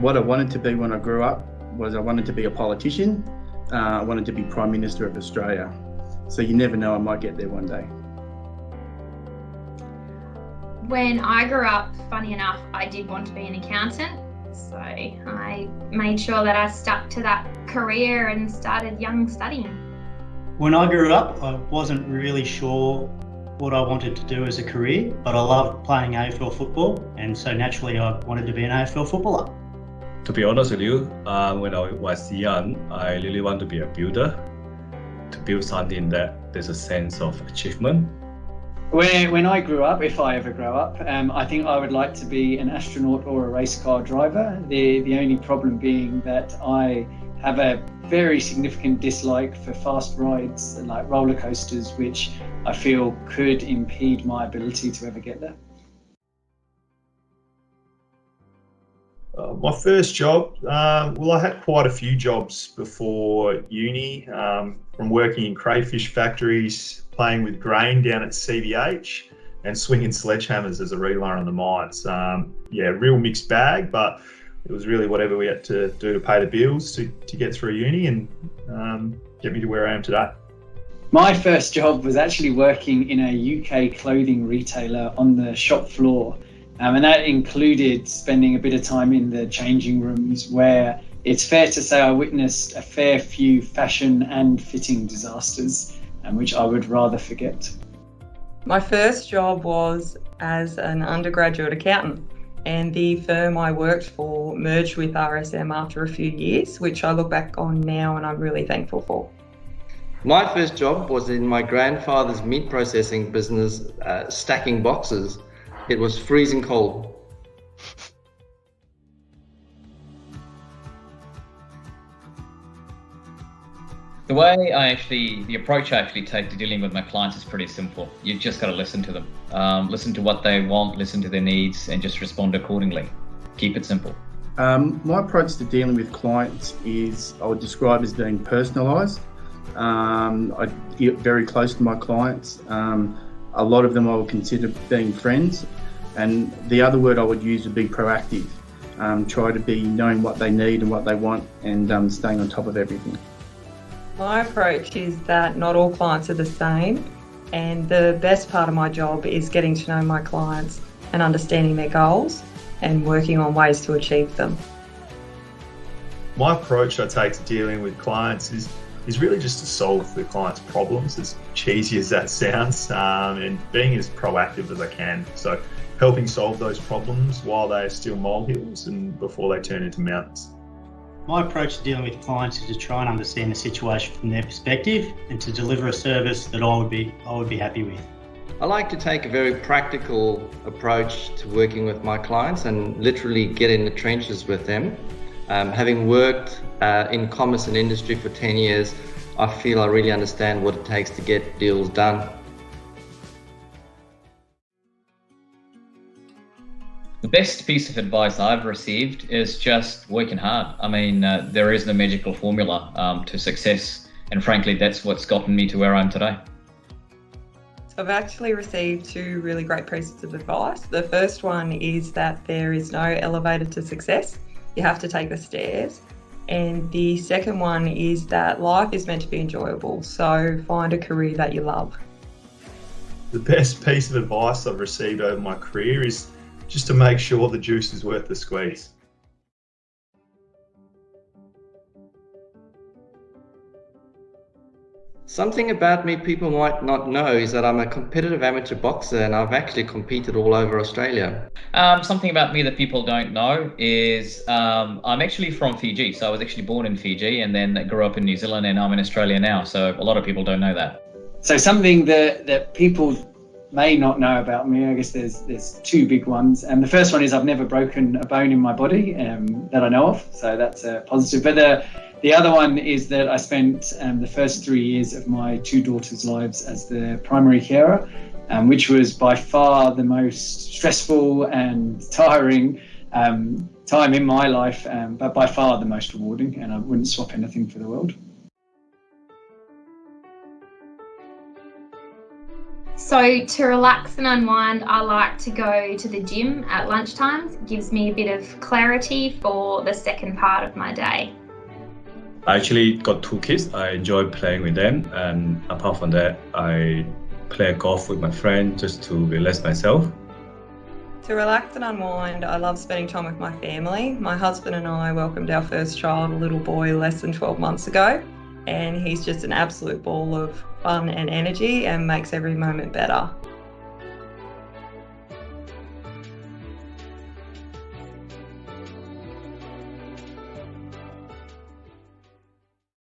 What I wanted to be when I grew up was I wanted to be a politician. I wanted to be Prime Minister of Australia. So you never know, I might get there one day. When I grew up, funny enough, I did want to be an accountant. So I made sure that I stuck to that career and started young studying. When I grew up, I wasn't really sure what I wanted to do as a career, but I loved playing AFL football, and so naturally I wanted to be an AFL footballer. To be honest with you, when I was young, I really want to be a builder, to build something that there's a sense of achievement. When I grew up, if I ever grow up, I think I would like to be an astronaut or a race car driver. The only problem being that I have a very significant dislike for fast rides like roller coasters, which I feel could impede my ability to ever get there. My first job, well, I had quite a few jobs before uni, from working in crayfish factories, playing with grain down at CBH, and swinging sledgehammers as a relearner on the mines. Real mixed bag, but it was really whatever we had to do to pay the bills to get through uni and get me to where I am today. My first job was actually working in a UK clothing retailer on the shop floor. And that included spending a bit of time in the changing rooms, where it's fair to say I witnessed a fair few fashion and fitting disasters, which I would rather forget. My first job was as an undergraduate accountant, and the firm I worked for merged with RSM after a few years, which I look back on now and I'm really thankful for. My first job was in my grandfather's meat processing business, stacking boxes. It was freezing cold. The approach I actually take to dealing with my clients is pretty simple. You've just got to listen to them. Listen to what they want, listen to their needs, and just respond accordingly. Keep it simple. My approach to dealing with clients is, I would describe as being personalised. I get very close to my clients. A lot of them I would consider being friends. And the other word I would use would be proactive. Try to be knowing what they need and what they want, and staying on top of everything. My approach is that not all clients are the same, and the best part of my job is getting to know my clients and understanding their goals and working on ways to achieve them. My approach I take to dealing with clients is really just to solve the client's problems, as cheesy as that sounds, and being as proactive as I can. So helping solve those problems while they're still molehills and before they turn into mountains. My approach to dealing with clients is to try and understand the situation from their perspective and to deliver a service that I would be happy with. I like to take a very practical approach to working with my clients and literally get in the trenches with them. Having worked in commerce and industry for 10 years, I feel I really understand what it takes to get deals done. The best piece of advice I've received is just working hard. I mean, there is no magical formula to success, and frankly, that's what's gotten me to where I am today. So I've actually received two really great pieces of advice. The first one is that there is no elevator to success. You have to take the stairs. And the second one is that life is meant to be enjoyable, so find a career that you love. The best piece of advice I've received over my career is just to make sure the juice is worth the squeeze. Something about me people might not know is that I'm a competitive amateur boxer, and I've actually competed all over Australia. Something about me that people don't know is I'm actually from Fiji. So I was actually born in Fiji and then grew up in New Zealand, and I'm in Australia now. So a lot of people don't know that. So something that people may not know about me, I guess there's two big ones. And the first one is I've never broken a bone in my body that I know of. So that's a positive. But the other one is that I spent the first 3 years of my two daughters' lives as the primary carer, which was by far the most stressful and tiring time in my life, but by far the most rewarding, and I wouldn't swap anything for the world. So to relax and unwind, I like to go to the gym at lunchtime. It gives me a bit of clarity for the second part of my day. I actually got 2 kids. I enjoy playing with them, and apart from that, I play golf with my friend just to relax myself. To relax and unwind, I love spending time with my family. My husband and I welcomed our first child, a little boy, less than 12 months ago, and he's just an absolute ball of fun and energy and makes every moment better.